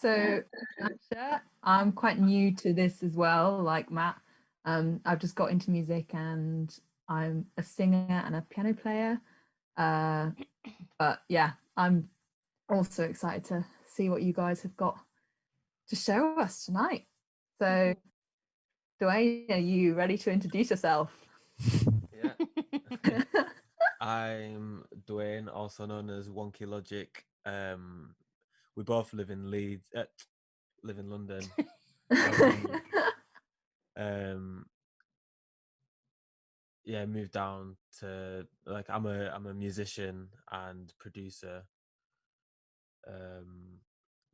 So, Asha, I'm quite new to this as well, like Matt. I've just got into music and I'm a singer and a piano player. But yeah, I'm also excited to see what you guys have got to show us tonight. So, Dwayne, are you ready to introduce yourself? Yeah. I'm Dwayne, also known as Wonky Logic. We both live in Leeds, live in London. Um, yeah, moved down to I'm a musician and producer,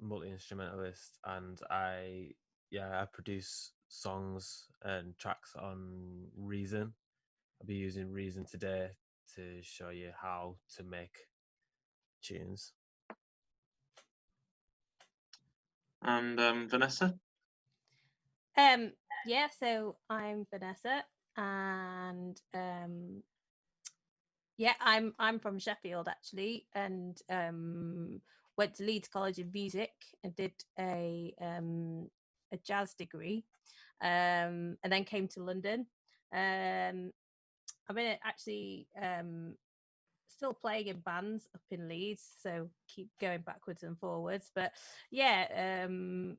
multi-instrumentalist, and I produce songs and tracks on Reason. I'll be using Reason today to show you how to make tunes. And Vanessa? Yeah, so I'm Vanessa, and yeah, I'm from Sheffield actually, and went to Leeds College of Music and did a jazz degree, and then came to London. I've been actually still playing in bands up in Leeds, so keep going backwards and forwards. But yeah, I'm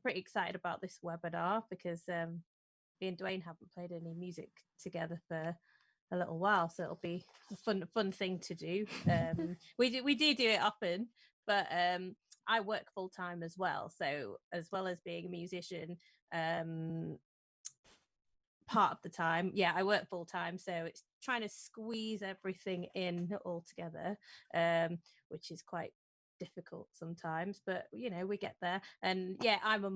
pretty excited about this webinar because me and Dwayne haven't played any music together for a little while, so it'll be a fun thing to do. We do it often, but I work full time as well. So as well as being a musician, part of the time, yeah, I work full time, so it's trying to squeeze everything in all together, which is quite difficult sometimes, but you know, we get there. And yeah, I'm a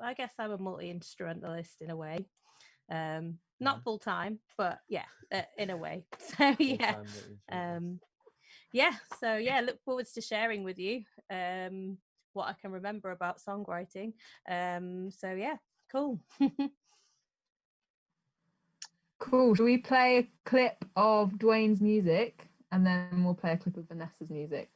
I guess I'm a multi-instrumentalist in a way. Not full time, but yeah, in a way. So yeah, look forward to sharing with you what I can remember about songwriting. So yeah, cool. Cool. Should we play a clip of Dwayne's music and then we'll play a clip of Vanessa's music?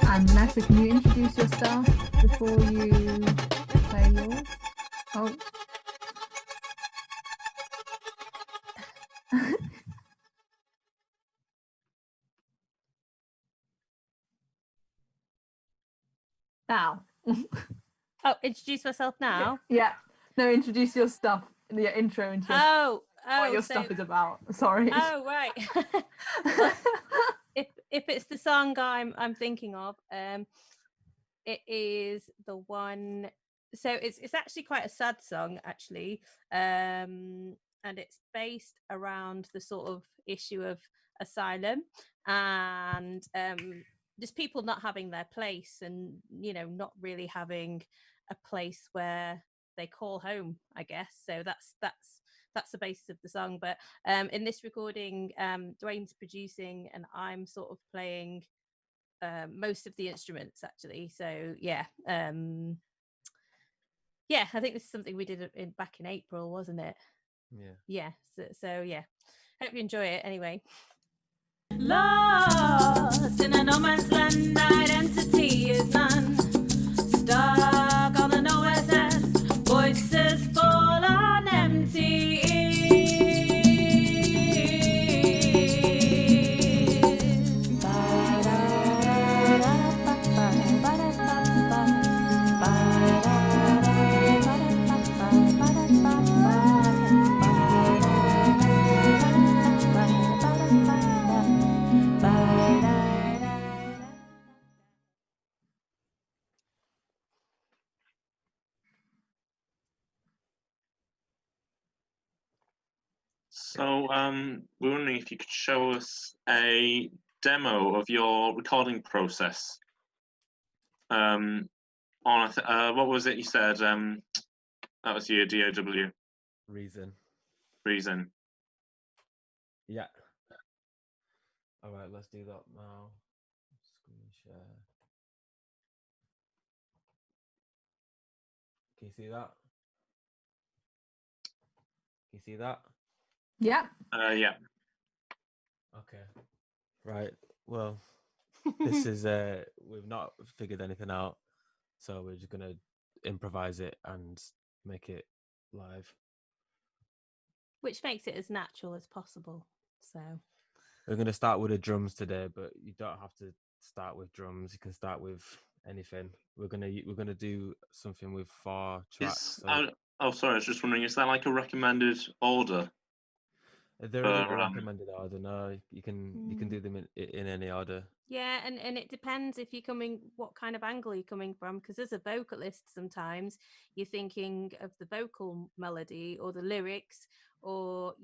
And Vanessa, can you introduce yourself before you play yours? Oh. Now. Oh, introduce myself now? Yeah. No, introduce your stuff. The intro into what your stuff is about. Sorry. Oh, right. Well, if it's the song I'm thinking of, it is the one. So it's actually quite a sad song, actually, and it's based around the sort of issue of asylum and just people not having their place, and you know, not really having a place where they call home, I guess. So that's the basis of the song. But in this recording, Dwayne's producing and I'm sort of playing most of the instruments actually. So yeah, yeah, I think this is something we did back in April, wasn't it? Yeah. So yeah, hope you enjoy it anyway. Lost in a no man's land, identity is none. Stuck on the nowhere's end, voices full on empty. So we're wondering if you could show us a demo of your recording process. what was it you said? That was your DAW. Reason. Reason. Yeah. All right, let's do that now. Screen share. Can you see that? Can you see that? Yeah. Yeah. Okay. Right. Well, this is we've not figured anything out, so we're just gonna improvise it and make it live. Which makes it as natural as possible. So We're gonna start with the drums today, but you don't have to start with drums. You can start with anything. We're gonna do something with 4 tracks. Oh, sorry. I was just wondering, is that like a recommended order? There isn't a recommended order. No, you can do them in any order. yeah, and it depends if you're coming, what kind of angle you're coming from, because as a vocalist sometimes you're thinking of the vocal melody or the lyrics, or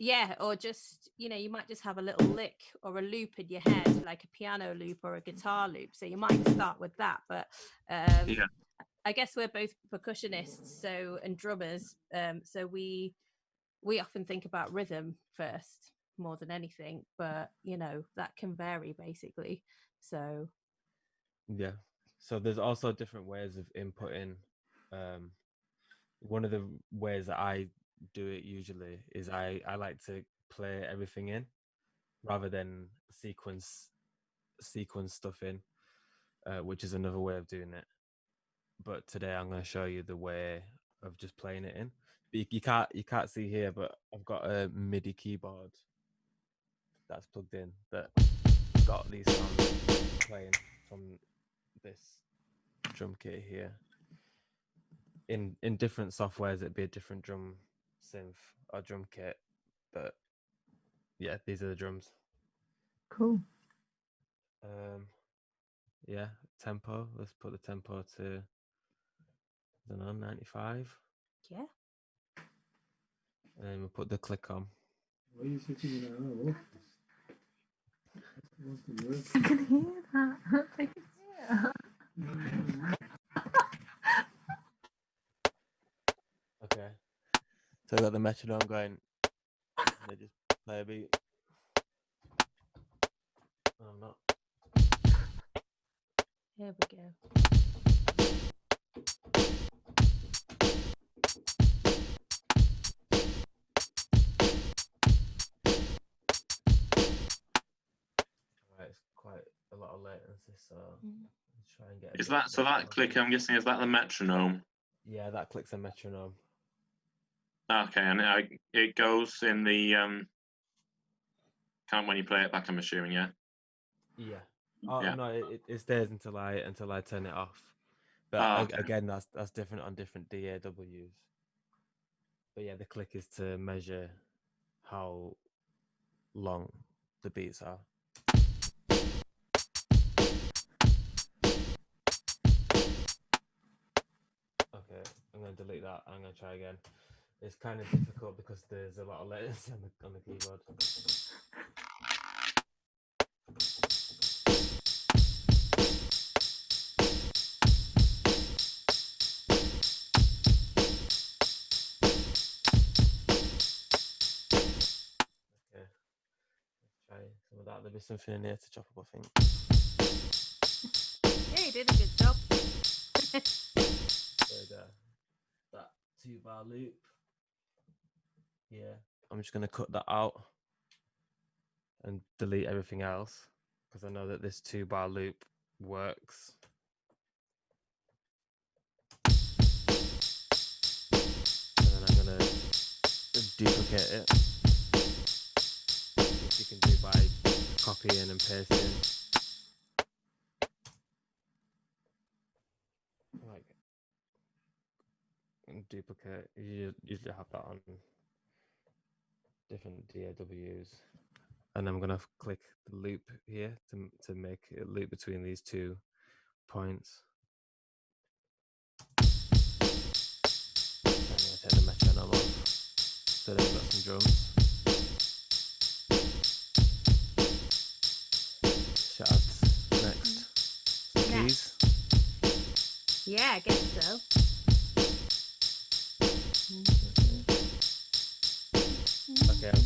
yeah, or just you might just have a little lick or a loop in your head, like a piano loop or a guitar loop, so you might start with that. But Yeah. I guess we're both percussionists, and drummers, so we often think about rhythm first more than anything, but that can vary basically. So Yeah. So there's also different ways of inputting. One of the ways that I do it usually is I like to play everything in rather than sequence stuff in, which is another way of doing it. But today I'm going to show you the way of just playing it in. But you can't see here, but I've got a MIDI keyboard that's plugged in that got these sounds playing from this drum kit here. In different softwares, it'd be a different drum synth or drum kit, but yeah, these are the drums. Cool. Yeah, tempo. Let's put the tempo to, I don't know, 95. yeah. And then we'll put the click on. Why are you sitting in an hour? I can hear that. I can hear. Okay. So I got the metronome going. They just play a beat. Oh, I'm not. Here we go. Right, it's quite a lot of latency, so let's try and get. Is that so? That click, I'm guessing, is that the metronome? Yeah, that clicks a metronome. Okay, and it goes in the count when you play it back, I'm assuming, yeah. Yeah. Oh Yeah. no, it stays until I turn it off. But again, that's different on different DAWs. But yeah, the click is to measure how long the beats are. Okay, I'm gonna delete that. I'm gonna try again. It's kind of difficult because there's a lot of letters on the keyboard. Okay, let's try some of that. There'll be something in here to chop up, I think. Yeah, you did a good job. There we go. That 2-bar loop. Yeah, I'm just gonna cut that out and delete everything else because I know that this 2-bar loop works. And then I'm gonna duplicate it, which you can do by copying and pasting. Like, and duplicate. You usually have that on different DAWs. And I'm gonna click the loop here to make it loop between these 2 points. I'm gonna take the metronome off. So then we've got some drums. Shouts next. Yeah, I guess so. Okay, I'm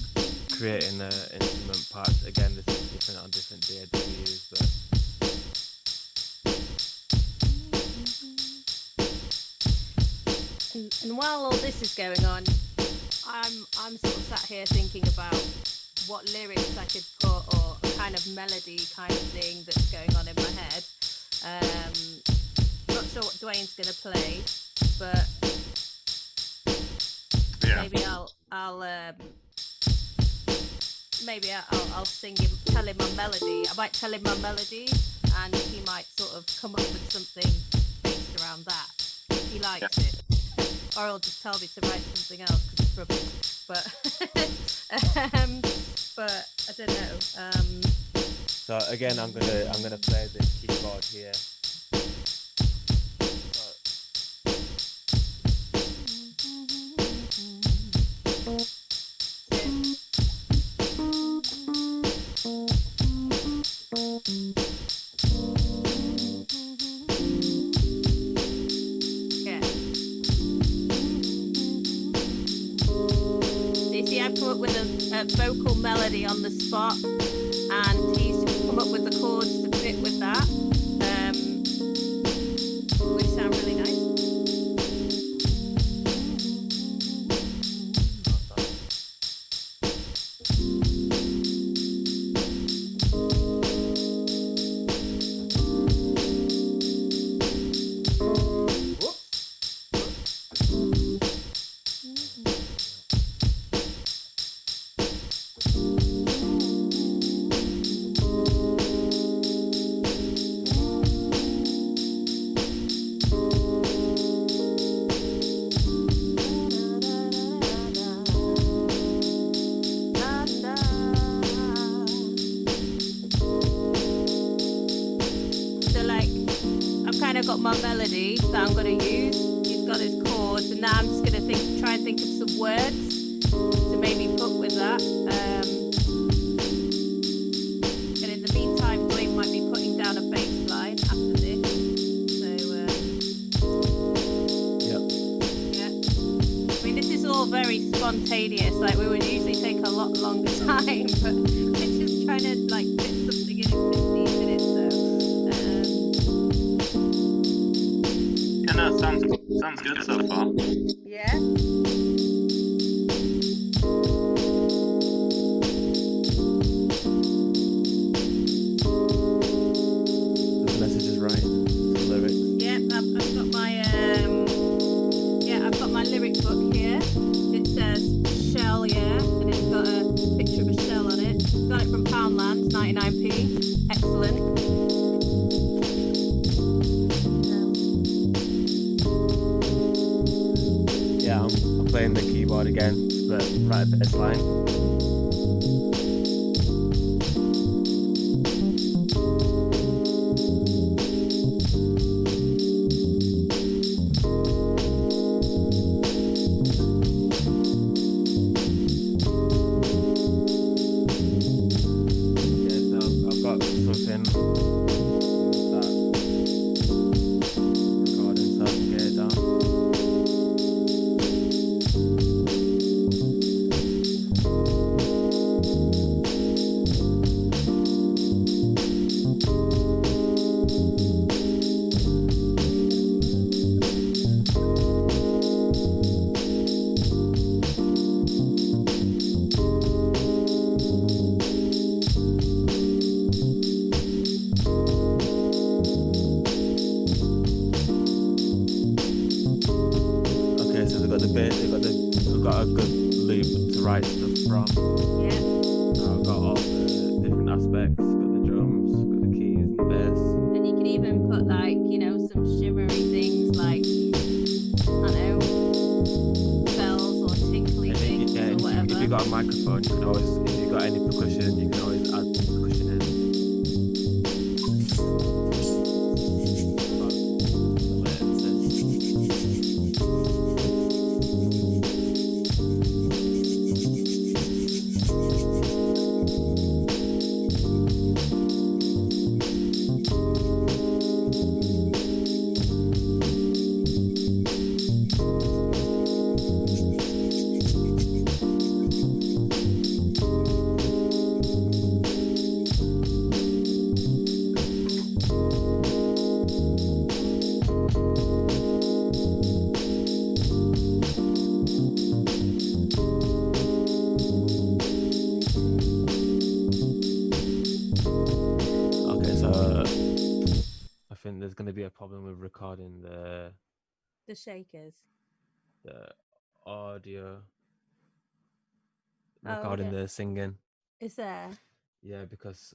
creating instrument parts. Again, this is different on different DAWs, but And while all this is going on, I'm sort of sat here thinking about what lyrics I could put or a kind of melody kind of thing that's going on in my head. Not sure what Dwayne's gonna play, but Yeah. I'll sing him, tell him my melody. I might tell him my melody, and he might sort of come up with something based around that if he likes it. Or he'll just tell me to write something else because it's rubbish. But but I don't know. so again, I'm gonna play the keyboard here. I've come up with a vocal melody on the spot, and he's just come up with the chords to fit with that, which sound really nice. Got my melody that I'm going to use. He's got his chords, and now I'm just going to try and think of some words to maybe put with that. And in the meantime, Dwayne might be putting down a bass line after this. So, yeah. I mean, this is all very spontaneous. Like, we would usually take a lot longer time, but we're just trying to like fit something in 15 minutes. Yeah, no, sounds good so far. Yeah. Vanessa just writing the lyrics. Yeah, I've got my lyric book here. It says shell, yeah, and it's got a picture of a shell on it. Got it from Poundland, 99p. Excellent. I'm playing the keyboard again to write a bass line. Okay, so I've got something that recording, so I can get it down. We've got a good loop to write stuff from. Yeah. I've got all the different aspects, got the drums, got the keys and the bass. And you can even put like, some shimmery things like, I don't know, bells or tinkly things or whatever. If you've got a microphone, you can always, if you've got any percussion, you can always add percussion in. there's going to be a problem with recording the shakers. audio, Oh, recording okay. the singing. Is there? Yeah, because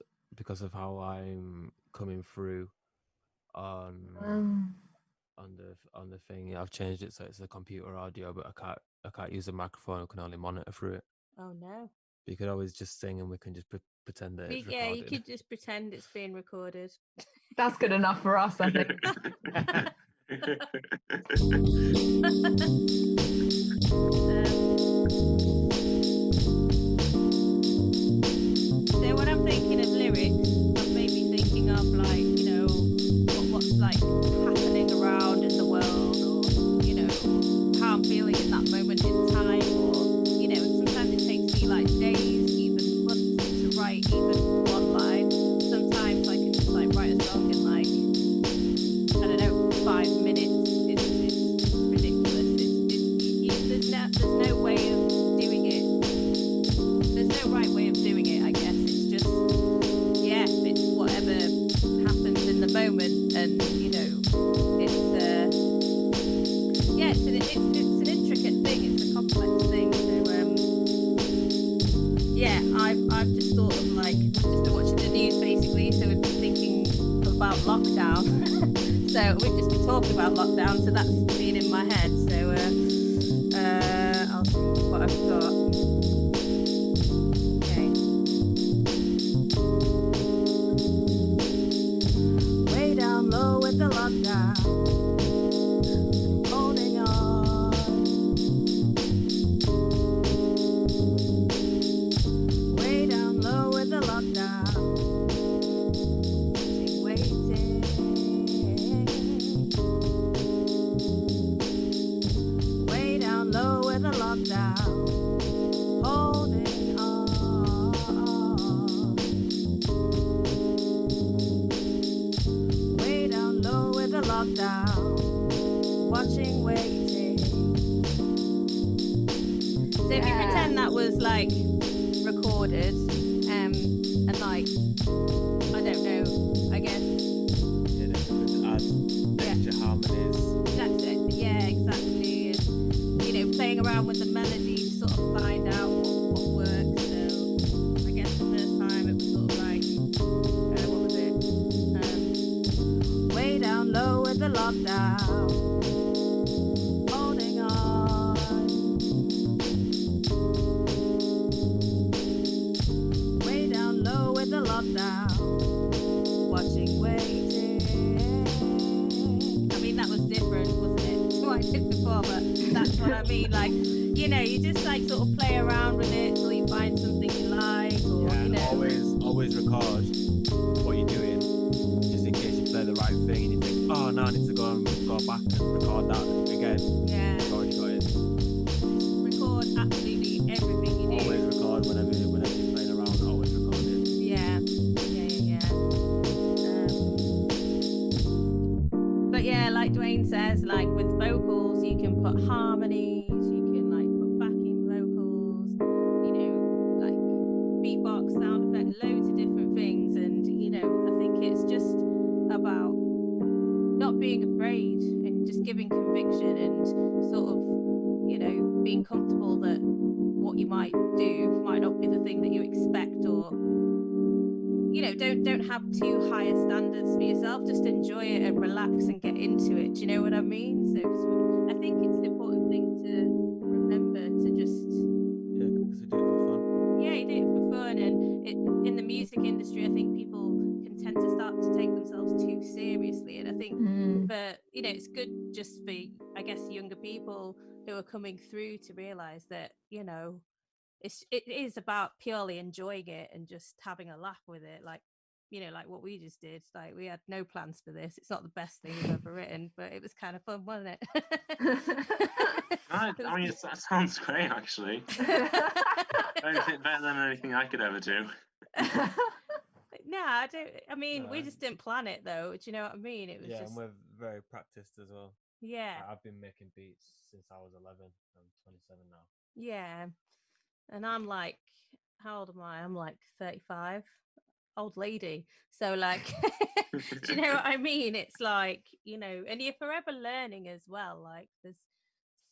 of how I'm coming through on the thing. I've changed it so it's a computer audio, but I can't use a microphone. I can only monitor through it. Oh no. But you could always just sing, and we can just pretend that it's Yeah, recorded. you could just pretend it's being recorded. That's good enough for us, I think. So when I'm thinking of lyrics, I'm maybe thinking of like, what's like happening around in the world, or how I'm feeling in that moment in time, or and sometimes it takes me like days, even months to write even one line. Sometimes I can just like write a song in like, I don't know, 5 minutes. It's ridiculous. There's no way of doing it. There's no right way of doing it, I guess. It's just, it's whatever happens in the moment, and it's an intricate thing. It's a complex thing. So I've just thought of like, we've just been watching the news basically, so we've been thinking about lockdown. So we've just been talking about lockdown, so that's been in my head. So I'll see what I've got. Okay. Way down low with the lockdown, holding on. Way down low with the lockdown, waiting. Way down low with the lockdown, holding on. Way down low with the lockdown, watching, waiting. So if you pretend that was like recorded, and like, I don't know, I guess. Yeah, just add extra harmonies. That's it. Yeah, exactly. And playing around with the melody to sort of find out what works. So I guess the first time it was sort of like, what was it? Way down low with the lockdown, holding on. Way down low with the lockdown, watching, waiting. I mean, that was different, wasn't it, to what I did before, but that's what I mean. Like, you just like sort of play around with it till you find something you like, or And always record what you're doing, just in case you play the right thing and you think, oh no, I need to go back and record that again. Yeah. You've already got it. Record absolutely everything you do. Always record whenever you're playing around. Always record it. Yeah. But yeah, like Dwayne says, like with vocals, you can put harmonies, you can like put backing vocals, like beatbox, sound effect, loads of different things. And, I think it's just about not being afraid and just giving conviction and sort of, being comfortable that what you might do might not be the thing that you expect, or don't have too high standards for yourself. Just enjoy it and relax and get into it. Do you know what I mean? So I think it's an important thing to remember to just Because we do it for fun. you do it for fun. And in the music industry, I think people can tend to start to take themselves too seriously, and I think but it's good just for, I guess, younger people who are coming through to realize that it is about purely enjoying it and just having a laugh with it, like like what we just did. Like, we had no plans for this. It's not the best thing we've ever written, but it was kind of fun, wasn't it? I mean, that sounds great, actually. Better than anything I could ever do. No, I don't. I mean, No. we just didn't plan it, though. Do you know what I mean? It was Yeah, just, and we're very practiced as well. yeah, I've been making beats since I was 11. I'm 27 now. yeah. And I'm like, how old am I? I'm like 35. old lady. So like, do you know what I mean? It's like, you know, and you're forever learning as well. Like there's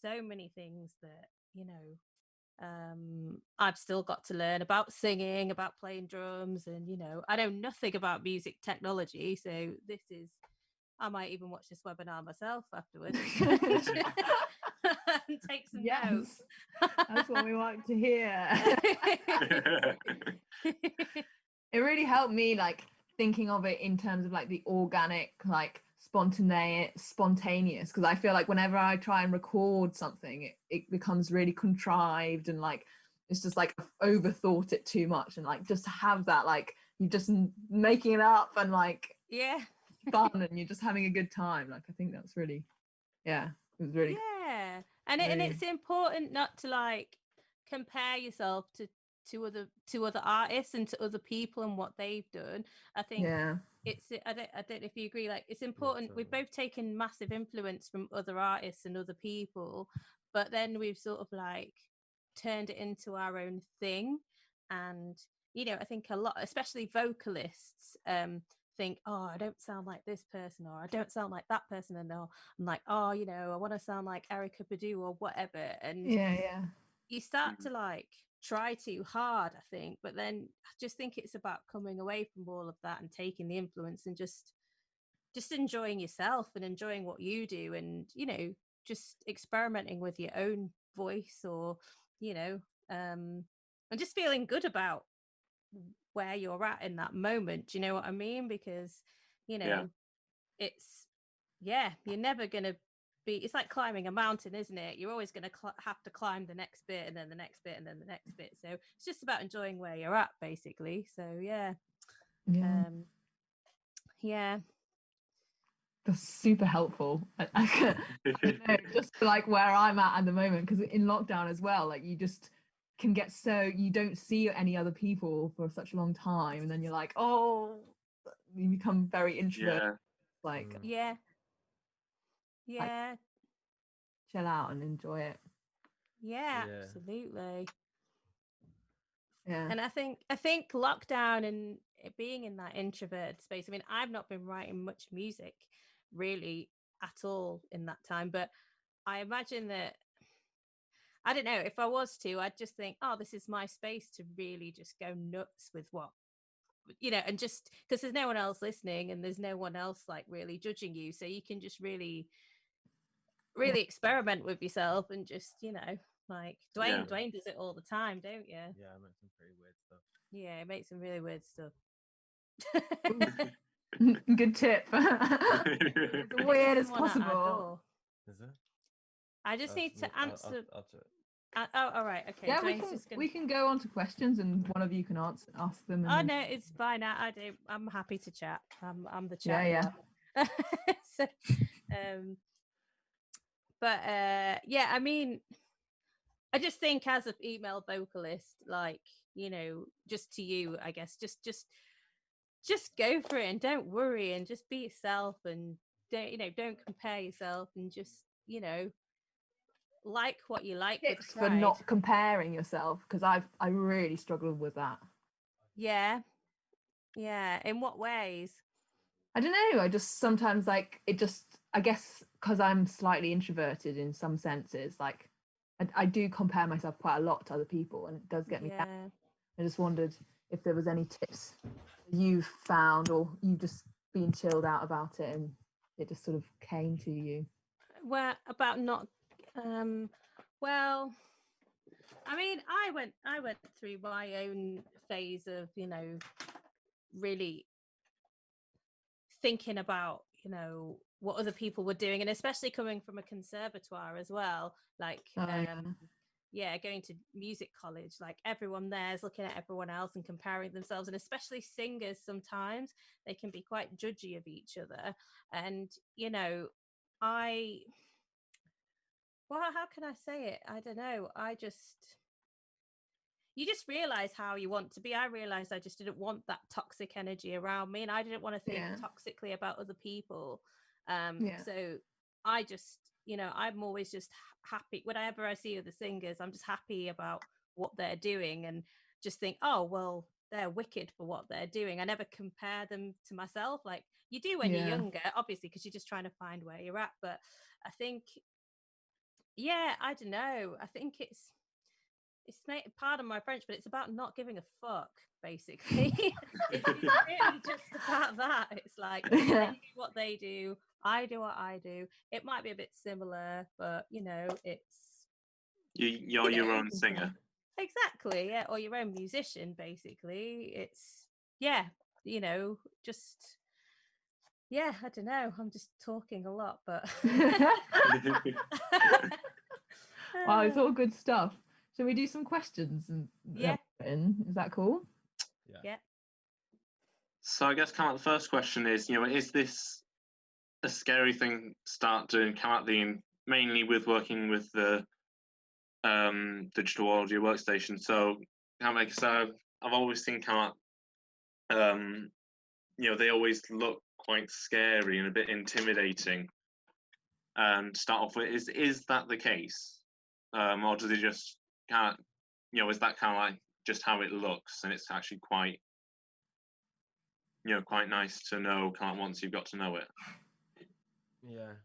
so many things that, you know, I've still got to learn about singing, about playing drums, and you know, I know nothing about music technology, so this is, I might even watch this webinar myself afterwards and take some notes. That's what we like to hear. It really helped me, like, thinking of it in terms of like the organic, like spontaneous, because I feel like whenever I try and record something, it becomes really contrived, and like it's just like I've overthought it too much, and like just to have that, like you're just making it up and like yeah, fun, and you're just having a good time. Like I think that's really, yeah, it was really yeah, and it's important not to like compare yourself to other artists and to other people and what they've done. I think it's, I don't know if you agree, like it's important. We've both taken massive influence from other artists and other people, but then we've sort of like turned it into our own thing. And you know, I think a lot, especially vocalists, think, oh, I don't sound like this person, or I don't sound like that person, and I'm like, oh, you know, I want to sound like Erica Badu or whatever. And you start to like try too hard, I think, but then I just think it's about coming away from all of that and taking the influence and just enjoying yourself and enjoying what you do, and you know, just experimenting with your own voice, or you know, and just feeling good about where you're at in that moment. Do you know what I mean? Because you know, it's you're never gonna be, it's like climbing a mountain, isn't it? You're always going to have to climb the next bit, and then the next bit, and then the next bit. So it's just about enjoying where you're at, basically. So yeah. That's super helpful. I don't know, just for like where I'm at the moment, because in lockdown as well, like you just can get so, you don't see any other people for such a long time, and then you're like, oh, you become very introverted. Like chill out and enjoy it. Absolutely. And I think lockdown and it being in that introverted space, I mean, I've not been writing much music really at all in that time, but I imagine that, I don't know, if I was to, I'd just think, oh, this is my space to really just go nuts with what, you know, and just because there's no one else listening and there's no one else like really judging you, so you can just really experiment with yourself and just, you know, like Dwayne does it all the time, don't you? Yeah, I make some pretty weird stuff. Yeah, it makes some really weird stuff. Good tip. As weird as possible. Is it? I just need to answer. I'll do it. Oh, all right, okay. Yeah, we can go on to questions, and one of you can ask them. Oh no, it's fine. I'm happy to chat. I'm the chat. Yeah. So, but yeah, I mean, I just think as a female vocalist, like, you know, just to you, I guess, just go for it and don't worry and just be yourself, and don't compare yourself, and just, you know, like what you like. Tips for not comparing yourself, because I really struggled with that. Yeah. In what ways? I don't know. I just sometimes like it. I guess because I'm slightly introverted in some senses, like I do compare myself quite a lot to other people, and it does get me down. I just wondered if there was any tips you've found, or you just been chilled out about it and it just sort of came to you. Well, about not well, I mean, I went through my own phase of, you know, really thinking about, you know, what other people were doing, and especially coming from a conservatoire as well, like going to music college, like everyone there's looking at everyone else and comparing themselves, and especially singers, sometimes they can be quite judgy of each other. And you know, how can I say it? I don't know. You just realize how you want to be. I realized I just didn't want that toxic energy around me, and I didn't want to think toxically about other people. So I just, you know, I'm always just happy whenever I see other singers. I'm just happy about what they're doing, and just think, oh well, they're wicked for what they're doing. I never compare them to myself. Like you do when you're Yeah. younger, obviously, because you're just trying to find where you're at. But I think, yeah, I don't know. I think it's pardon my French, but it's about not giving a fuck, basically. It's really just about that. It's like they do what they do, I do what I do. It might be a bit similar, but it's You're your own singer. exactly, yeah, or your own musician, basically. It's just I don't know. I'm just talking a lot, but Wow, it's all good stuff. Shall we do some questions? Yeah. Is that cool? Yeah. So I guess kind of the first question is, is this a scary thing to start doing, mainly with working with the digital audio workstation? So I've always seen they always look quite scary and a bit intimidating. And start off with, is that the case, or does it just is that kind of like just how it looks, and it's actually quite quite nice to know kind of once you've got to know it? Yeah.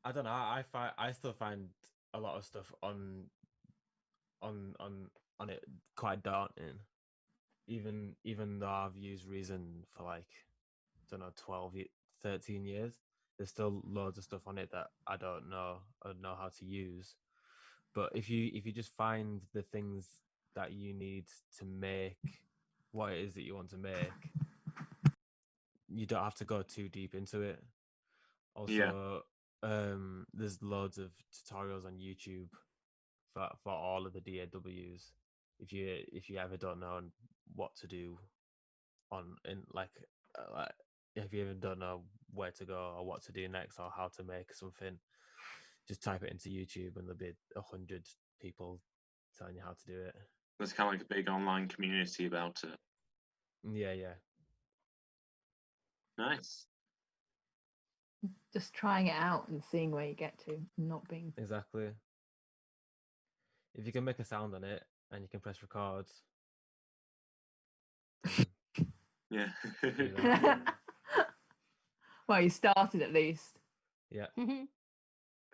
I don't know. I still find a lot of stuff on it quite daunting. Even though I've used Reason for like, I don't know, 12, 13 years, there's still loads of stuff on it that I don't know how to use. But if you just find the things that you need to make what it is that you want to make, you don't have to go too deep into it. Also, there's loads of tutorials on YouTube for all of the DAWs. If you ever don't know what to do if you even don't know where to go or what to do next or how to make something, just type it into YouTube and there'll be 100 people telling you how to do it. There's kind of like a big online community about it. Yeah. Nice. Just trying it out and seeing where you get to, not being Exactly. If you can make a sound on it and you can press record, Yeah. do that. Well, you started at least. Yeah.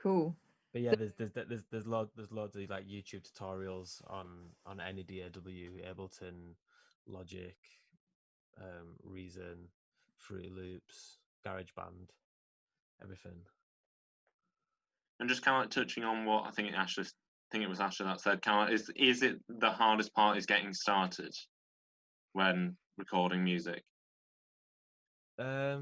Cool. But yeah, there's loads of like YouTube tutorials on any DAW, Ableton, Logic, Reason, Fruity Loops, GarageBand, everything. And just kind of like touching on what I think it was Ashley that said, kind of, is it the hardest part is getting started when recording music? Yeah.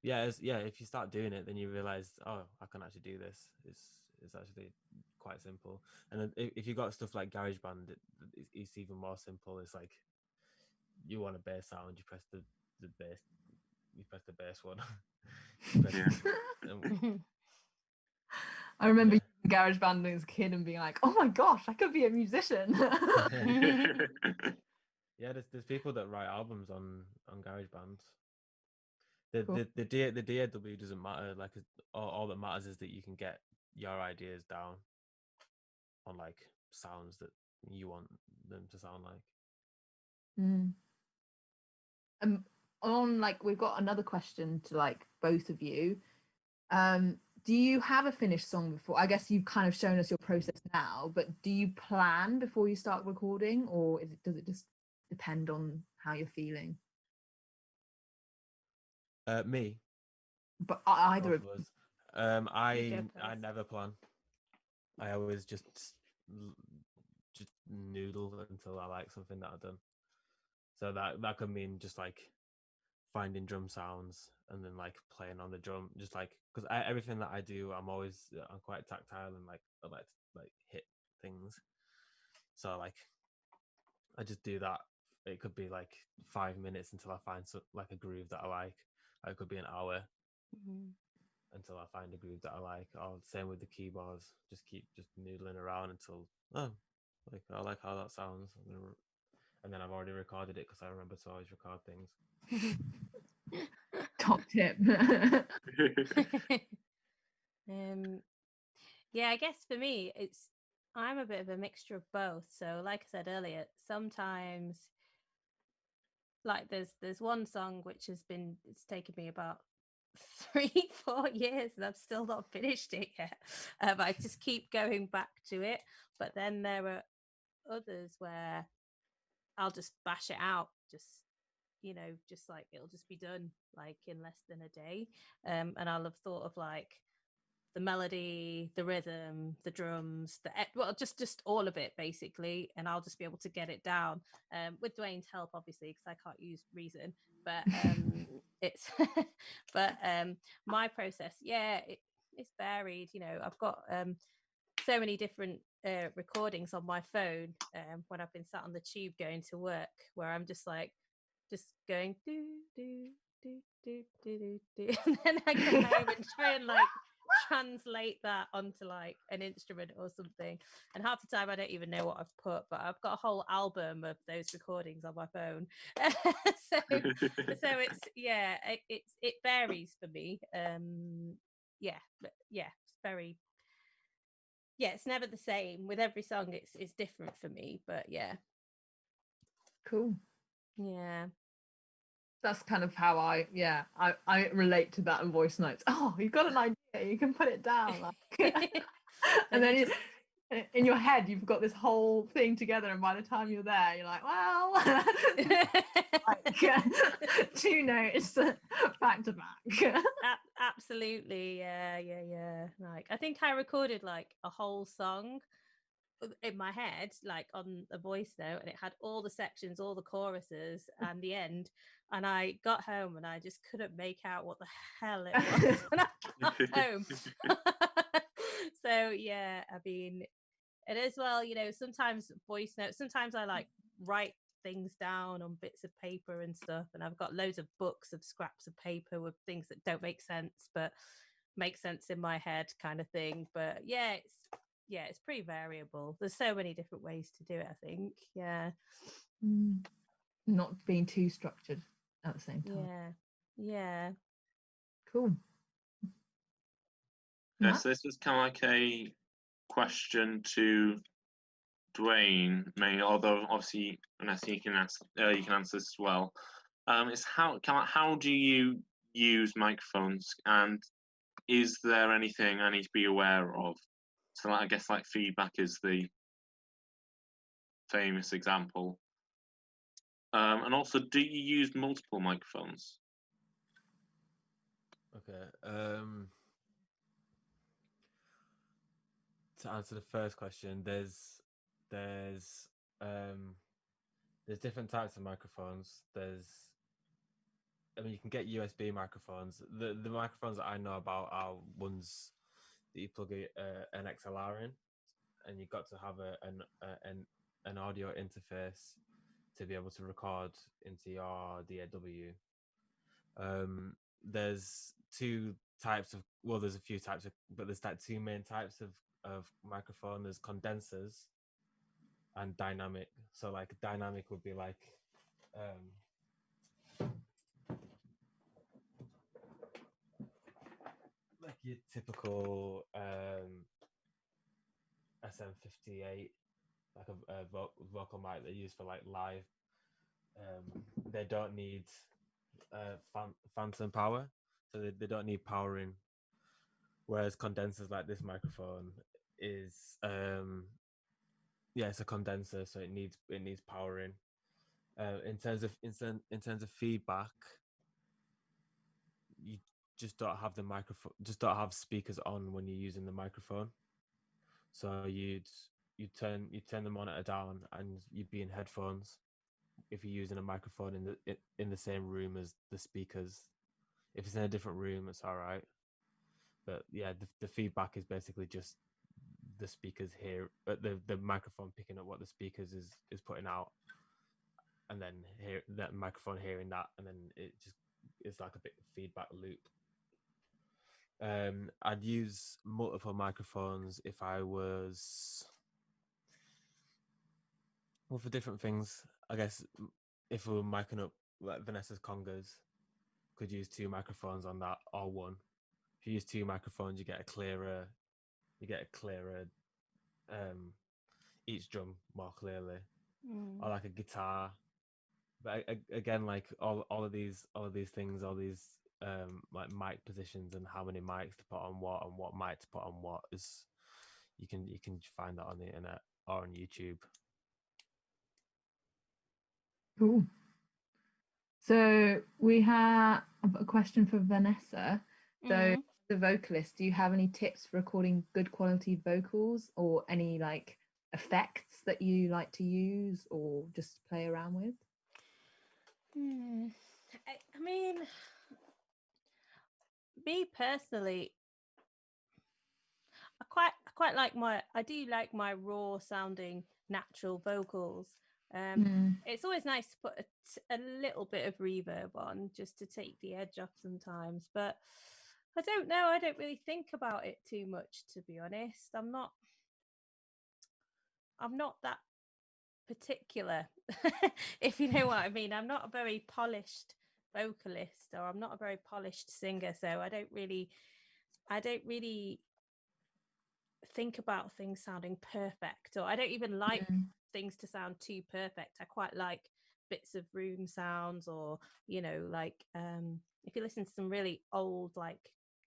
If you start doing it, then you realize, oh, I can actually do this. It's actually quite simple. And then if you got stuff like GarageBand, it's even more simple. It's like you want a bass sound, you press the bass, you press the bass one. I remember using GarageBand as a kid and being like, "Oh my gosh, I could be a musician." Yeah, there's people that write albums on GarageBand. Cool. The DAW doesn't matter. Like all that matters is that you can get your ideas down on like sounds that you want them to sound like. On like, we've got another question to like both of you. Do you have a finished song before? I guess you've kind of shown us your process now, but do you plan before you start recording, or does it just depend on how you're feeling? Me. But either Both of of us. I first. never plan. I always just noodle until I like something that I've done. So that could mean just like finding drum sounds and then like playing on the drum, just like, because everything that I do, I'm quite tactile and like I like to like hit things. So like I just do that. It could be like 5 minutes until I find like a groove that I like. It could be an hour until I find a groove that I like. Or same with the keyboards. Just keep noodling around until like I like how that sounds. And then I've already recorded it because I remember to always record things. top tip. Yeah, I guess for me, I'm a bit of a mixture of both. So, like I said earlier, sometimes like there's one song which it's taken me about 3-4 years and I've still not finished it yet. I just keep going back to it. But then there are others where I'll just bash it out, just like it'll just be done like in less than a day. And I'll have thought of like the melody, the rhythm, the drums, just all of it basically, and I'll just be able to get it down. With Dwayne's help, obviously, because I can't use Reason, but it's but my process, it's varied. I've got so many different recordings on my phone when I've been sat on the tube going to work, where I'm just going do do do do do do do, and then I come home and try and like translate that onto like an instrument or something, and half the time I don't even know what I've put, but I've got a whole album of those recordings on my phone. so it varies for me. It's very it's never the same with every song. It's different for me, but Cool. yeah. That's kind of how I relate to that in voice notes. Oh, you've got an idea, you can put it down. Like, and then in your head, you've got this whole thing together, and by the time you're there, you're like, well, like, 2 notes back to back. Absolutely, yeah. Like, I think I recorded like a whole song in my head, like on a voice note, and it had all the sections, all the choruses, and the end. And I got home and I just couldn't make out what the hell it was when I got home. So I mean, and as well, sometimes voice notes. Sometimes I like write things down on bits of paper and stuff, and I've got loads of books of scraps of paper with things that don't make sense but make sense in my head, kind of thing. But it's pretty variable. There's so many different ways to do it, I think. Not being too structured at the same time. Yeah. Cool. So this is kind of like a question to Dwayne, mainly, although obviously Vanessa, you can answer this as well. It's how do you use microphones, and is there anything I need to be aware of? So I guess like feedback is the famous example. And also, do you use multiple microphones? Okay. To answer the first question, there's different types of microphones. You can get USB microphones. The microphones that I know about are ones that you plug an XLR in, and you've got to have an audio interface to be able to record into your DAW. There's there's a few types but there's like 2 main types of microphone. There's condensers and dynamic. So like dynamic would be like your typical SM58, like a vocal mic they use for like live. They don't need phantom power, so they don't need powering. Whereas condensers like this microphone is it's a condenser, so it needs powering. In terms of feedback, you just don't have the microphone, just don't have speakers on when you're using the microphone. So you'd turn the monitor down and you'd be in headphones if you're using a microphone in the same room as the speakers. If it's in a different room, it's all right. But the feedback is basically just the speakers here, the microphone picking up what the speakers is putting out, and then that microphone hearing that, and then it just is like a bit of feedback loop. I'd use multiple microphones if I was for different things. I guess if we were micing up like Vanessa's congas, could use 2 microphones on that, or 1. If you use 2 microphones, you get a clearer each drum more clearly, Mm. or like a guitar. But again, like all of these things, all these like mic positions and how many mics to put on what and what mic to put on what is you can find that on the internet or on YouTube. Cool. So we have a question for Vanessa. So Mm. the vocalist, do you have any tips for recording good quality vocals or any like effects that you like to use or just play around with? I mean, me personally, I quite like I do like my raw sounding natural vocals. It's always nice to put a little bit of reverb on just to take the edge off sometimes, but I don't know. I don't really think about it too much, to be honest. I'm not that particular, if you know what I mean. I'm not a very polished vocalist, or I'm not a very polished singer, so I don't really think about things sounding perfect, or I don't even like things to sound too perfect. I quite like bits of room sounds, or like if you listen to some really old like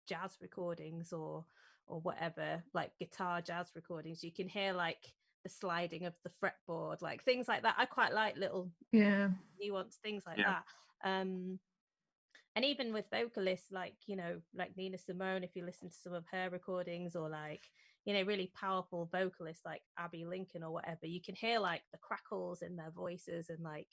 jazz recordings or whatever, like guitar jazz recordings, you can hear like the sliding of the fretboard, like things like that. I quite like little nuanced things like that. And even with vocalists like like Nina Simone, if you listen to some of her recordings, or like really powerful vocalists like Abby Lincoln or whatever, you can hear like the crackles in their voices, and like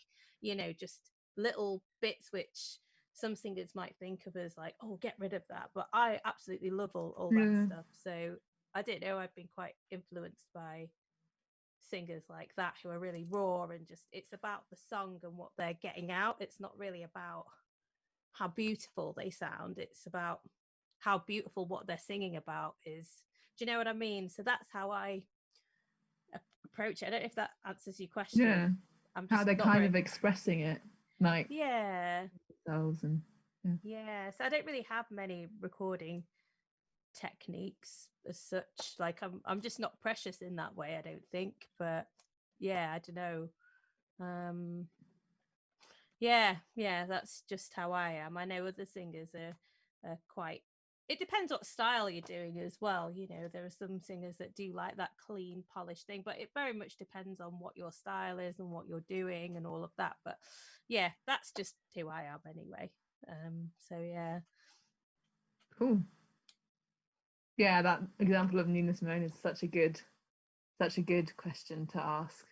just little bits which some singers might think of as like, oh, get rid of that, but I absolutely love all that stuff. So I don't know, I've been quite influenced by singers like that who are really raw, and just it's about the song and what they're getting out. It's not really about how beautiful they sound, it's about how beautiful what they're singing about is. Do you know what I mean? So that's how I approach it. I don't know if that answers your question. I'm just how they're kind of expressing it, like themselves. And so I don't really have many recording techniques as such. Like I'm just not precious in that way, I don't think. But I don't know. That's just how I am. I know other singers are quite, it depends what style you're doing as well. There are some singers that do like that clean, polished thing, but it very much depends on what your style is and what you're doing and all of that. But that's just who I am anyway. Cool. That example of Nina Simone is such a good question to ask.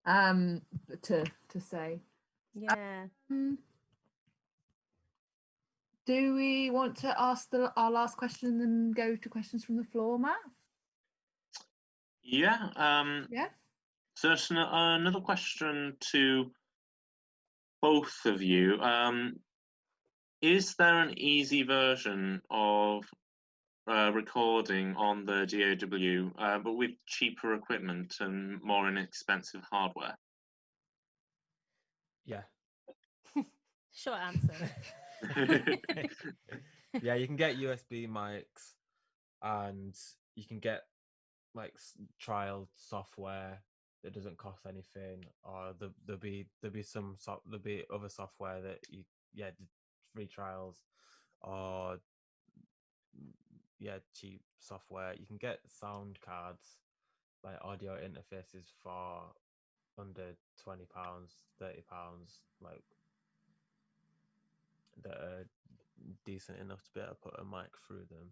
To say. Do we want to ask our last question and then go to questions from the floor, Matt? So there's another question to both of you. Is there an easy version of recording on the DAW, but with cheaper equipment and more inexpensive hardware? Yeah. Short answer. Yeah, you can get USB mics, and you can get like trial software that doesn't cost anything, or there'll be other software that you free trials, or cheap software. You can get sound cards, like audio interfaces, for under £20, £30, like that are decent enough to be able to put a mic through them.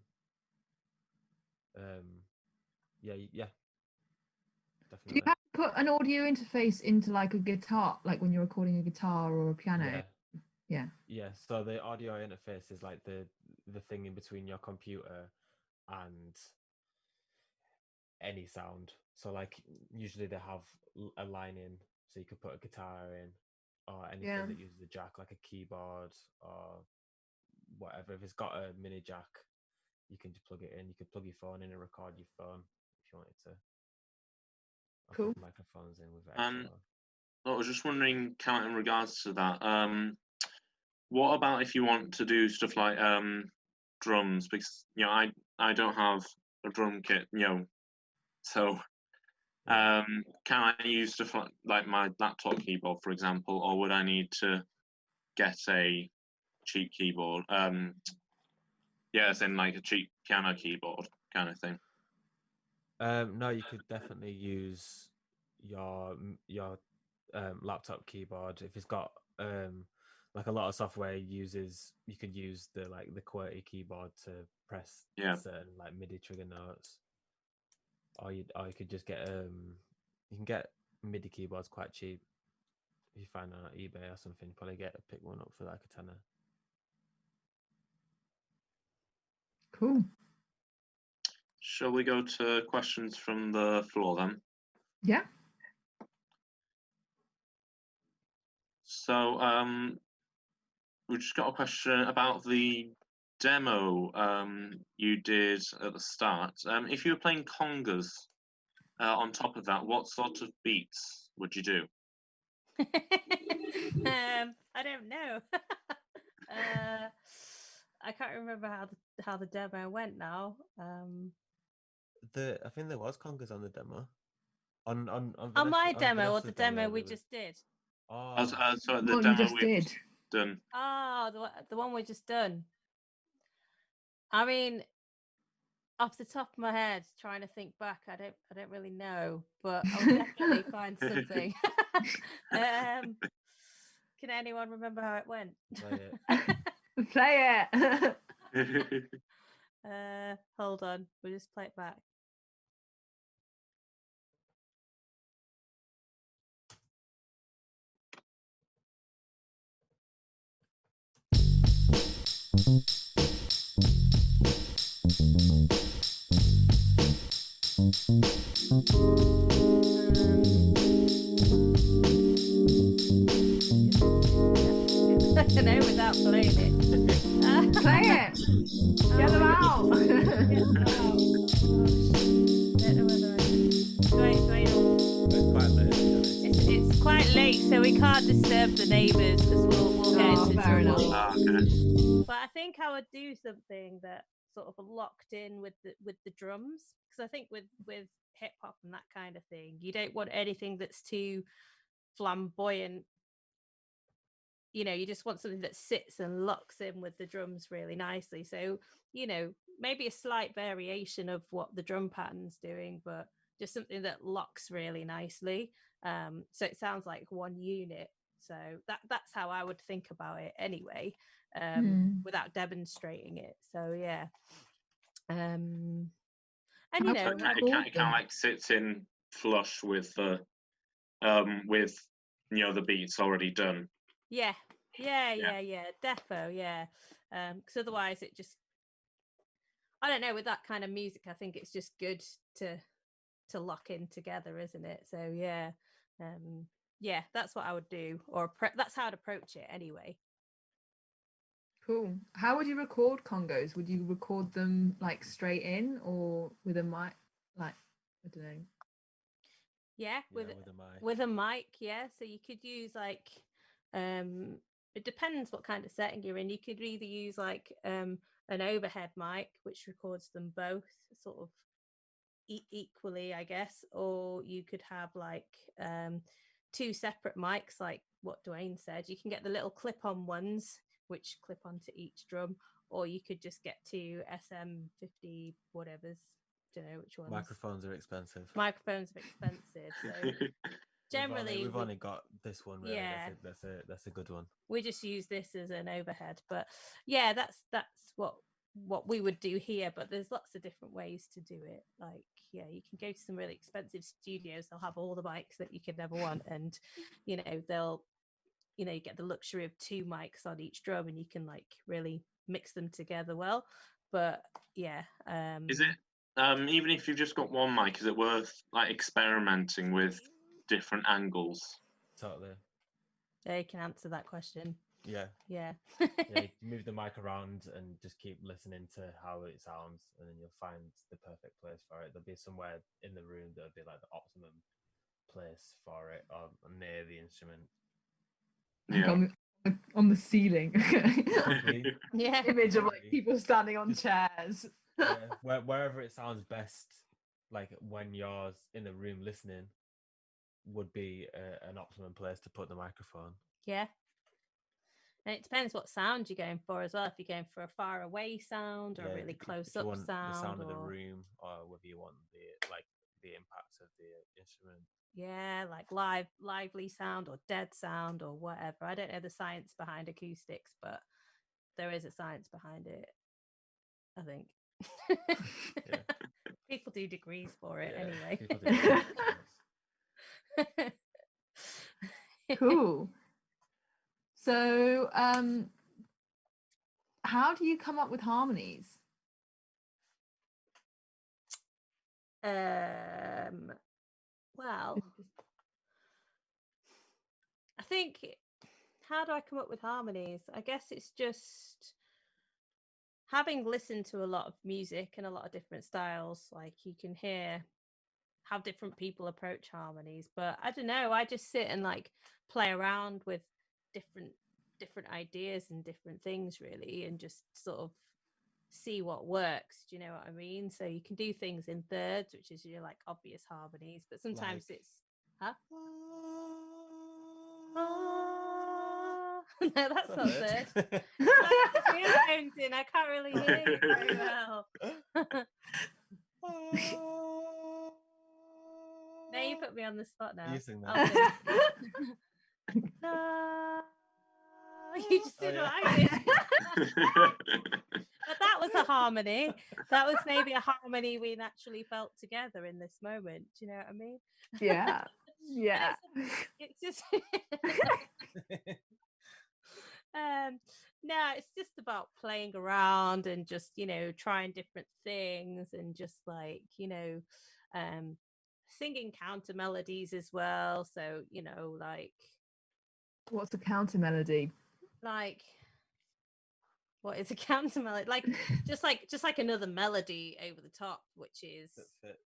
Definitely. Do you have to put an audio interface into like a guitar, like when you're recording a guitar or a piano? Yeah. So the audio interface is like the thing in between your computer and any sound. So like usually they have a line in, so you could put a guitar in, or anything that uses a jack, like a keyboard or whatever. If it's got a mini jack, you can just plug it in. You could plug your phone in and record your phone if you wanted to. Cool. Put microphones in with it. I was just wondering, kind of in regards to that, what about if you want to do stuff like drums? Because I don't have a drum kit, so Yeah. Can I use stuff like my laptop keyboard, for example, or would I need to get a cheap keyboard? Yeah, as in like a cheap piano keyboard kind of thing. No, you could definitely use your laptop keyboard if it's got like a lot of software uses. You could use the QWERTY keyboard to press Yeah. certain like MIDI trigger notes, or you could just get you can get MIDI keyboards quite cheap. If you find one on eBay or something, you probably pick one up for like a tenner. Cool. Shall we go to questions from the floor then? Yeah. So we've just got a question about the demo you did at the start. If you were playing congas on top of that, what sort of beats would you do? I don't know. I can't remember how the demo went now. I think there was congas on the demo. On my on demo or Vanessa's the demo we there was- just did. Oh, So the What you demo just we've did. done. Oh, the one we just done. I mean, off the top of my head, trying to think back, I don't really know, but I'll definitely find something. Can anyone remember how it went? play it. Play it. Hold on, we'll just play it back. No, without playing it. Play it. Get them out. Get them out. Oh, don't know whether It's quite late. it's quite late, so we can't disturb the neighbours because we'll get Oh, into fair enough. trouble. Okay. But I think I would do something that sort of locked in with the drums, because I think with hip hop and that kind of thing, you don't want anything that's too flamboyant. You know, you just want something that sits and locks in with the drums really nicely. So, you know, maybe a slight variation of what the drum pattern's doing, but just something that locks really nicely. So it sounds like one unit. So that's how I would think about it anyway, without demonstrating it. So yeah. And you know, So it kind of like sits in flush with the the beats already done. Yeah, defo, yeah. Because otherwise it just, I don't know, with that kind of music, I think it's just good to lock in together, isn't it? So yeah, yeah, that's what I would do, or that's how I'd approach it anyway. Cool. How would you record congos? Would you record them like straight in or with a mic? Like, I don't know. Yeah, with a mic. With a mic, yeah. So you could use like, it depends what kind of setting you're in. You could either use like an overhead mic, which records them both sort of equally, I guess, or you could have like two separate mics, like what Dwayne said. You can get the little clip-on ones, which clip onto each drum, or you could just get two SM50 whatevers. Don't know which ones. Microphones are expensive. Microphones are expensive, so generally we've only got this one. Really. Yeah, that's a good one. We just use this as an overhead, but yeah, that's what we would do here. But there's lots of different ways to do it. Like, yeah, you can go to some really expensive studios. They'll have all the mics that you could never want, and you get the luxury of two mics on each drum, and you can like really mix them together well. But yeah, is it even if you've just got one mic, is it worth like experimenting with different angles? Totally. They can answer that question. Yeah. Yeah. You move the mic around and just keep listening to how it sounds, and then you'll find the perfect place for it. There'll be somewhere in the room that'll be like the optimum place for it, or near the instrument. Yeah. On the ceiling. Yeah. Image of like people standing on chairs. Yeah, wherever it sounds best like when you're in the room listening, would be an optimum place to put the microphone. Yeah. And it depends what sound you're going for as well. If you're going for a far away sound or a really close if you up want sound, the sound of the or room, or whether you want the impact of the instrument. yeah, like lively sound or dead sound or whatever. I don't know the science behind acoustics, but there is a science behind it, I think. Yeah. People do degrees for it Yeah, anyway. people do. Cool. So, how do you come up with harmonies? Well, I think, how do I come up with harmonies? I guess it's just having listened to a lot of music and a lot of different styles. Like, you can hear how different people approach harmonies, but I don't know, I just sit and like play around with different ideas and different things, really, and just sort of see what works. Do you know what I mean? So you can do things in thirds, which is like obvious harmonies, but sometimes Like- it's no, that's not third. It's my earphones in, I can't really hear you very well. Now you put me on the spot now. You sing I'll that. sing. No. You just did yeah. what I did. But that was a harmony. That was maybe a harmony we naturally felt together in this moment. Do you know what I mean? Yeah. Yeah. It's just no, it's just about playing around and just, trying different things and just like, singing counter melodies as well. So, What's a counter melody? like what is a counter melody? Just like another melody over the top, which is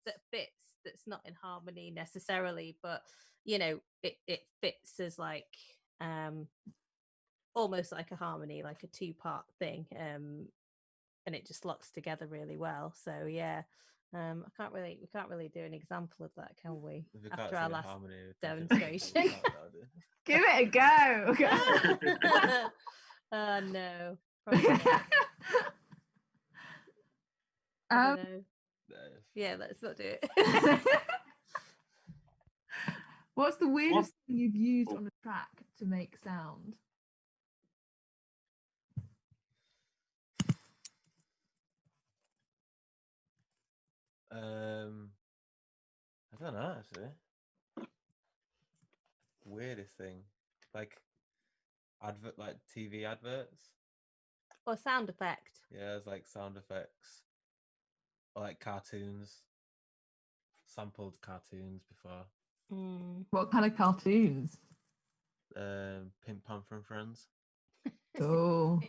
that fits, that's not in harmony necessarily, but it fits as like almost like a harmony, like a two-part thing, and it just locks together really well. So yeah, we can't really do an example of that, can we? After our last demonstration. Give it a go. Oh no, probably not. I don't know. Yeah, let's not do it. What's the weirdest thing you've used on a track to make sound? I don't know actually. Weirdest thing, like TV adverts. Or sound effect. Yeah, it's like sound effects, or like cartoons. Sampled cartoons before. What kind of cartoons? Pink Panther and Friends. Oh.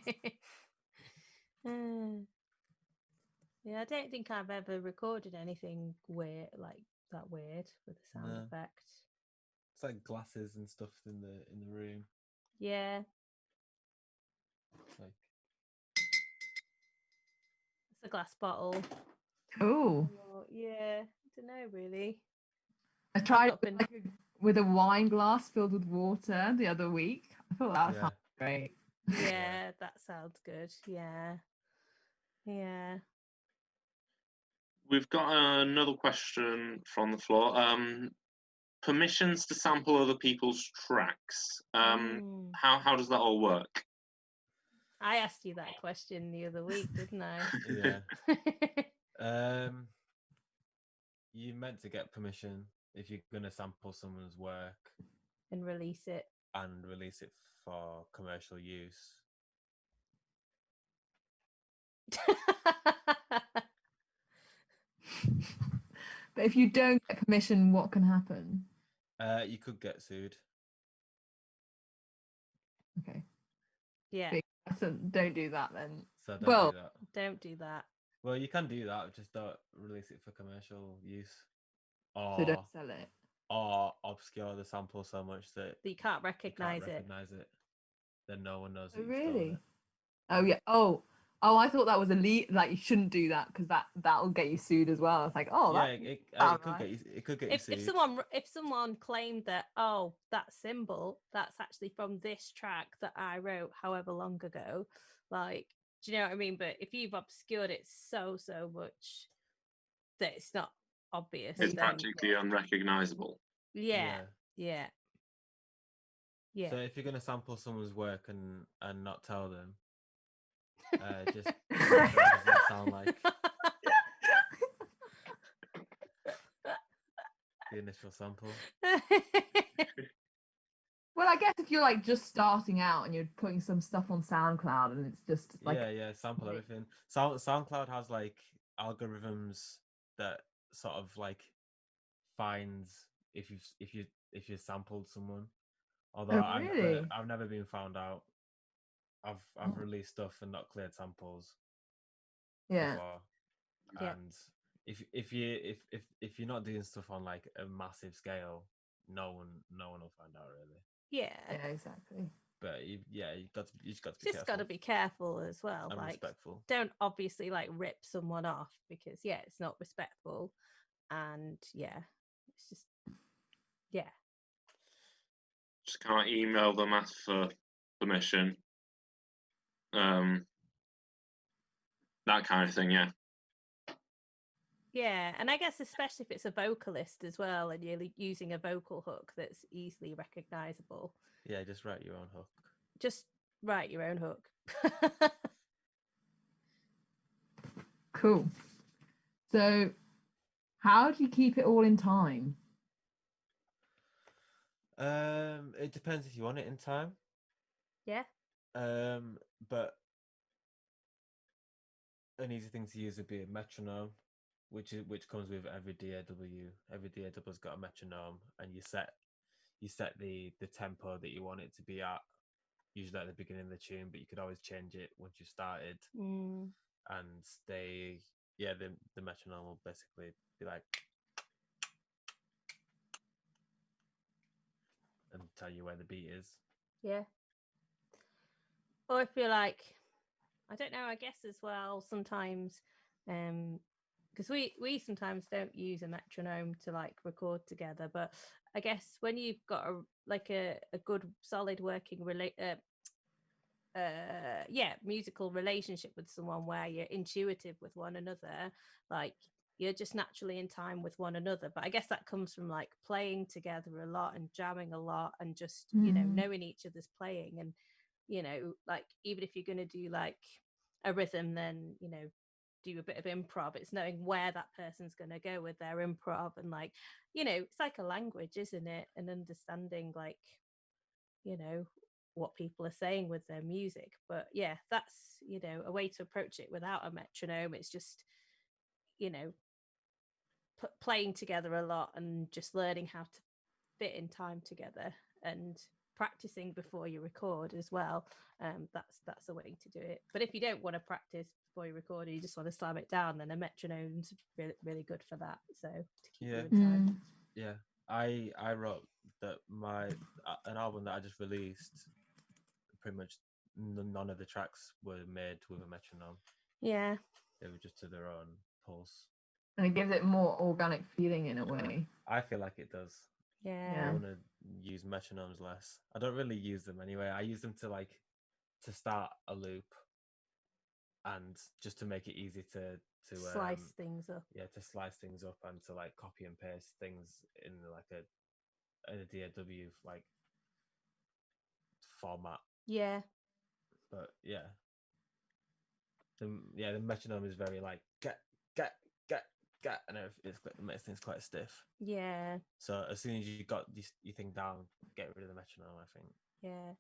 Yeah, I don't think I've ever recorded anything weird like that weird with a sound effect. It's like glasses and stuff in the room. Yeah. It's like it's a glass bottle. Oh. Yeah, I don't know really. I tried with a wine glass filled with water the other week. I thought that sounded great. Yeah, that sounds good. Yeah. Yeah. We've got another question from the floor. Permissions to sample other people's tracks. How does that all work? I asked you that question the other week, didn't I? Yeah. You meant to get permission if you're going to sample someone's work and release it for commercial use. But if you don't get permission, what can happen? You could get sued. Okay. Yeah. So don't do that then. So don't do that. Don't do that. Well, you can do that, just don't release it for commercial use. Or so don't sell it. Or obscure the sample so much that you can't recognize it. Then no one knows. Oh, really? Oh yeah. Oh, Oh, I thought that was like you shouldn't do that because that'll get you sued as well. It's like, oh, yeah, that it sound could right. get you. It could get you If sued. someone claimed that, oh, that symbol that's actually from this track that I wrote however long ago, like, do you know what I mean? But if you've obscured it so much that it's not obvious, It's then practically unrecognizable. yeah. So if you're gonna sample someone's work and not tell them, just make sure it doesn't sound like the initial sample. Well, I guess if you're like just starting out and you're putting some stuff on SoundCloud and it's just like Sample like- everything. SoundCloud has like algorithms that sort of like finds if you sampled someone. Although Oh, really? I've never been found out. I've released stuff and not cleared samples yeah. before. Yeah. And if you're not doing stuff on like a massive scale, no one will find out really. Yeah. Yeah, exactly. But you just got to be Just careful. got to be careful as well. And like, respectful. don't obviously like rip someone off because it's not respectful, and it's just Just can't email them, ask for permission. That kind of thing, yeah. Yeah, and I guess especially if it's a vocalist as well, and you're using a vocal hook that's easily recognizable. Yeah, just write your own hook. Just write your own hook. Cool. So, how do you keep it all in time? It depends if you want it in time. Yeah. But an easy thing to use would be a metronome, which comes with every DAW. Every DAW's got a metronome, and you set the tempo that you want it to be at, usually at the beginning of the tune, but you could always change it once you started. And the metronome will basically be like and tell you where the beat is. Yeah. Or if you're like, I don't know, I guess as well sometimes, because we sometimes don't use a metronome to like record together, but I guess when you've got a good solid working musical relationship with someone where you're intuitive with one another, like you're just naturally in time with one another. But I guess that comes from like playing together a lot and jamming a lot and just knowing each other's playing. And like even if you're going to do like a rhythm, then do a bit of improv. It's knowing where that person's going to go with their improv, and like it's like a language, isn't it? And understanding like what people are saying with their music. But yeah, that's a way to approach it without a metronome. It's just playing together a lot and just learning how to fit in time together and practicing before you record as well. That's a way to do it. But if you don't want to practice before you record and you just want to slam it down, then a metronome's really, really good for that. So to keep you in time. Yeah, I wrote that an album that I just released, pretty much none of the tracks were made with a metronome. Yeah, they were just to their own pulse, and it gives it more organic feeling in a way. I feel like it does. Yeah. I want to use metronomes less. I don't really use them anyway. I use them to start a loop and just to make it easy to slice things up. Yeah, to slice things up and to like copy and paste things in like a DAW like format. Yeah. But yeah. The metronome is very like get, and it makes things quite stiff. Yeah. So as soon as you got your thing down, get rid of the metronome, I think. Yeah.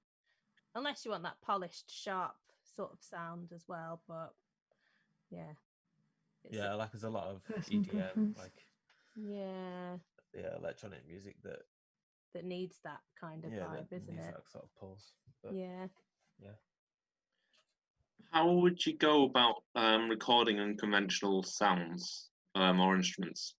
Unless you want that polished, sharp sort of sound as well, but yeah. Yeah, like there's a lot of Personal EDM, preference. like electronic music that needs that kind of vibe, that isn't needs it? that sort of pulse. But, yeah. How would you go about recording unconventional sounds or instruments?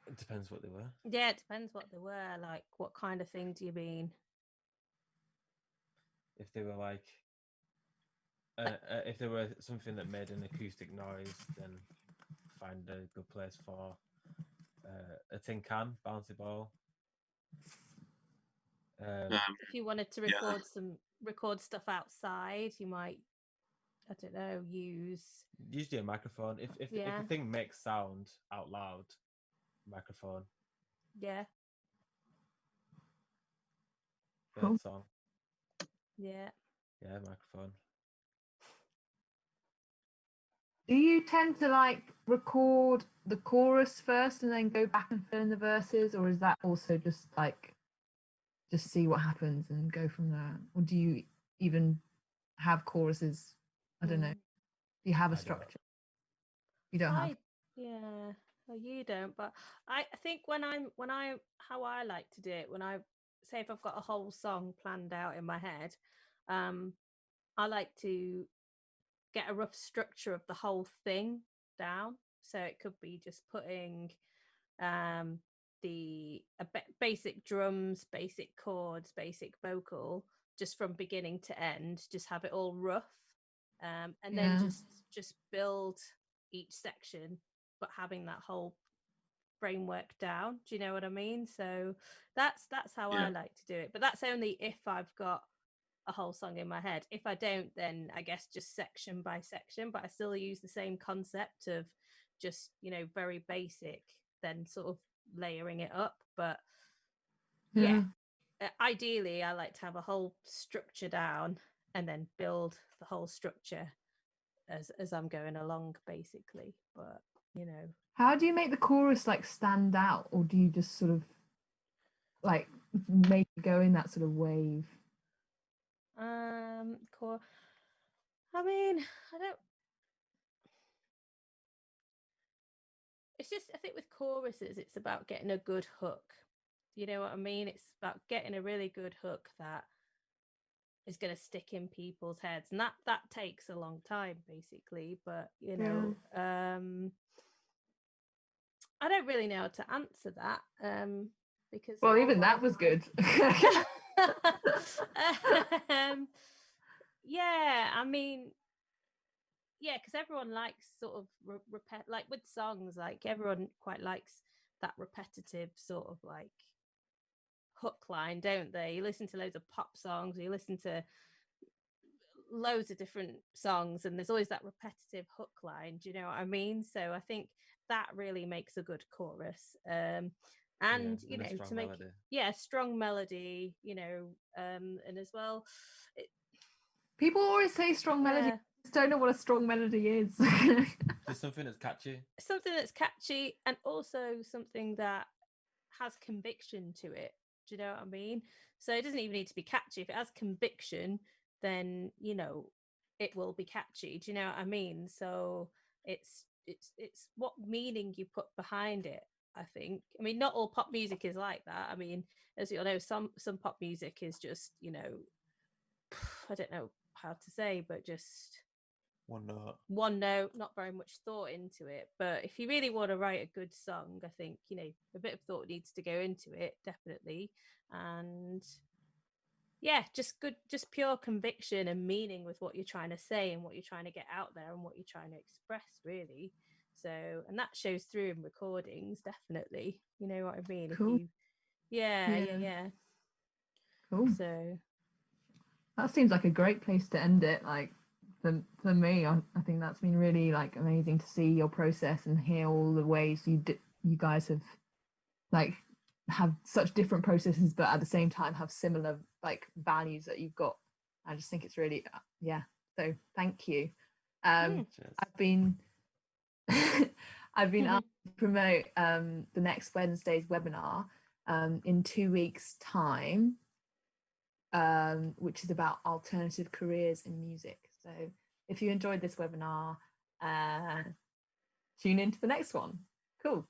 It depends what they were. Yeah, it depends what they were. Like, what kind of thing do you mean? if they were like if there were something that made an acoustic noise, then find a good place for a tin can, bouncy ball. If you wanted to record stuff outside, you might, I don't know, use Usually a microphone. If the thing makes sound out loud, microphone. Yeah. Bird song. Yeah. Yeah, microphone. Do you tend to like record the chorus first and then go back and fill in the verses, or is that also just like just see what happens and go from there? Or do you even have choruses? I don't know. Do you have a structure? You don't have. Yeah. Well, you don't, but I think how I like to do it, when I say if I've got a whole song planned out in my head, I like to get a rough structure of the whole thing down. So it could be just putting basic drums, basic chords, basic vocal, just from beginning to end, just have it all rough, and then just build each section, but having that whole framework down. Do you know what I mean? So that's how I like to do it, but that's only if I've got a whole song in my head. If I don't, then I guess just section by section, but I still use the same concept of just, very basic, then sort of layering it up. But ideally I like to have a whole structure down and then build the whole structure as I'm going along, basically. But how do you make the chorus like stand out, or do you just sort of like make it go in that sort of wave? I mean, I don't. It's just, I think with choruses, it's about getting a good hook. You know what I mean? It's about getting a really good hook that is going to stick in people's heads, and that takes a long time, basically. But I don't really know how to answer that, because even that was good. Yeah, I mean, yeah, because everyone likes sort of like with songs, like everyone quite likes that repetitive sort of like hook line, don't they? You listen to loads of pop songs, you listen to loads of different songs, and there's always that repetitive hook line. Do you know what I mean? So I think that really makes a good chorus. And to make melody. Strong melody, and as well, people always say strong melody. I just don't know what a strong melody is. Just something that's catchy, and also something that has conviction to it. Do you know what I mean? So it doesn't even need to be catchy. If it has conviction, then it will be catchy. Do you know what I mean? So it's what meaning you put behind it, I think. I mean, not all pop music is like that. I mean, as you all know, some pop music is just, I don't know how to say, but just one note, not very much thought into it. But if you really want to write a good song, I think, a bit of thought needs to go into it, definitely. And just pure conviction and meaning with what you're trying to say and what you're trying to get out there and what you're trying to express, really. So, and that shows through in recordings, definitely. You know what I mean? Cool. If you, yeah. Cool. So that seems like a great place to end it. Like for me, I think that's been really like amazing to see your process and hear all the ways you guys have like have such different processes, but at the same time have similar like values that you've got. I just think it's really so thank you. I've been I've been asked to promote the next Wednesday's webinar in 2 weeks' time, which is about alternative careers in music. So if you enjoyed this webinar, tune into the next one. Cool.